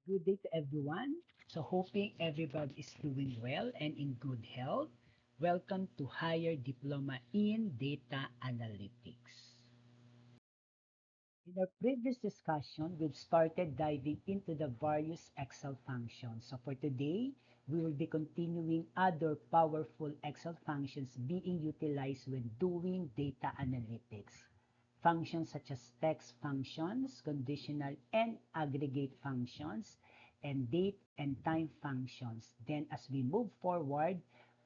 Good day to everyone. So, hoping everybody is doing well and in good health. Welcome to Higher Diploma in Data Analytics. In our previous discussion, we've started diving into the various Excel functions. So, for today, we will be continuing other powerful Excel functions being utilized when doing data analytics. Functions such as text functions, conditional and aggregate functions, and date and time functions. Then as we move forward,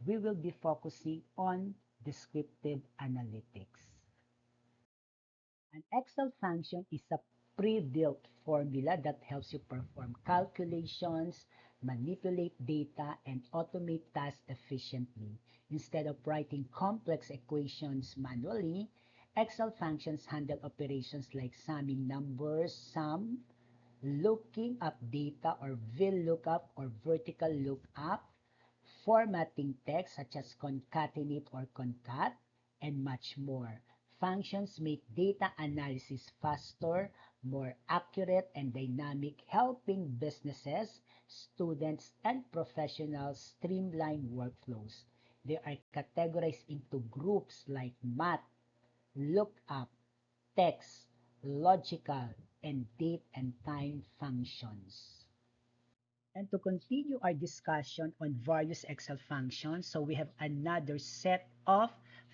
we will be focusing on descriptive analytics. An Excel function is a pre-built formula that helps you perform calculations, manipulate data, and automate tasks efficiently. Instead of writing complex equations manually, Excel functions handle operations like summing numbers, looking up data or VLOOKUP or vertical lookup, formatting text such as concatenate or concat, and much more. Functions make data analysis faster, more accurate, and dynamic, helping businesses, students, and professionals streamline workflows. They are categorized into groups like math, lookup, text, logical, and date and time functions. And to continue our discussion on various Excel functions, so we have another set of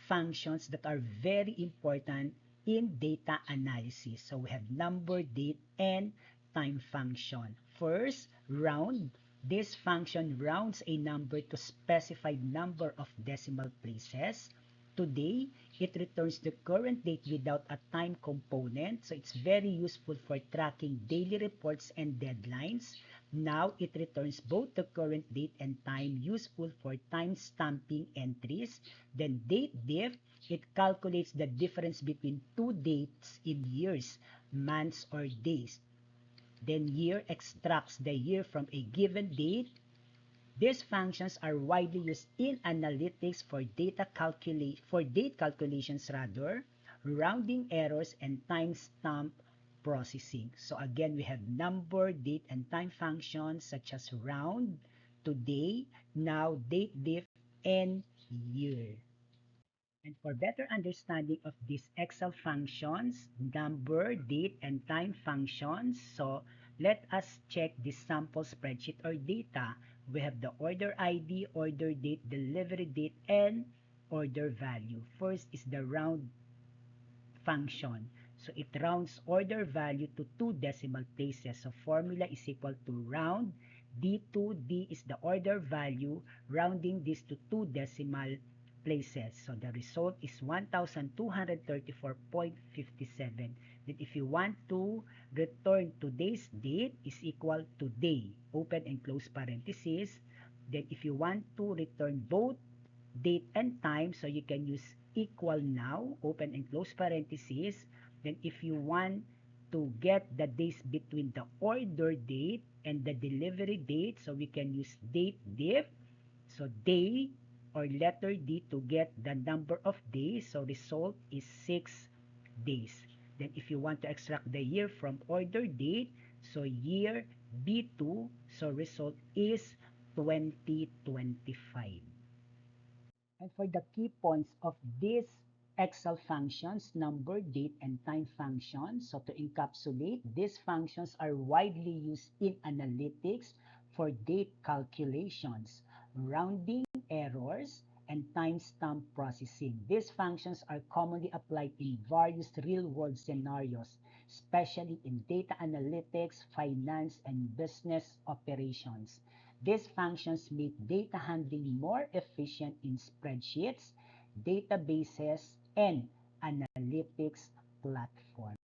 functions that are very important in data analysis. So we have number, date, and time function. First, round. This function rounds a number to specified number of decimal places. Today, it returns the current date without a time component. So it's very useful for tracking daily reports and deadlines. Now, it returns both the current date and time, useful for time stamping entries. Then date diff, it calculates the difference between two dates in years, months, or days. Then year extracts the year from a given date. These functions are widely used in analytics for date calculations rather, rounding errors and timestamp processing. So again, we have number, date, and time functions such as round, today, now, date diff, and year. And for better understanding of these Excel functions, number, date, and time functions, so let us check this sample spreadsheet or data. We have the order ID, order date, delivery date, and order value. First is the round function. So it rounds order value to two decimal places. So formula is equal to round D2, D is the order value, rounding this to two decimal places. So the result is 1,234.57. Then if you want to return today's date is equal to day, open and close parenthesis. Then if you want to return both date and time, so you can use equal now, open and close parenthesis. Then if you want to get the days between the order date and the delivery date, so we can use date diff. So day or letter D to get the number of days. So result is 6 days. Then if you want to extract the year from order date, so year B2, so result is 2025. And for the key points of these Excel functions, number, date, and time functions. So to encapsulate, these functions are widely used in analytics for date calculations, rounding errors, and timestamp processing. These functions are commonly applied in various real-world scenarios, especially in data analytics, finance, and business operations. These functions make data handling more efficient in spreadsheets, databases, and analytics platforms.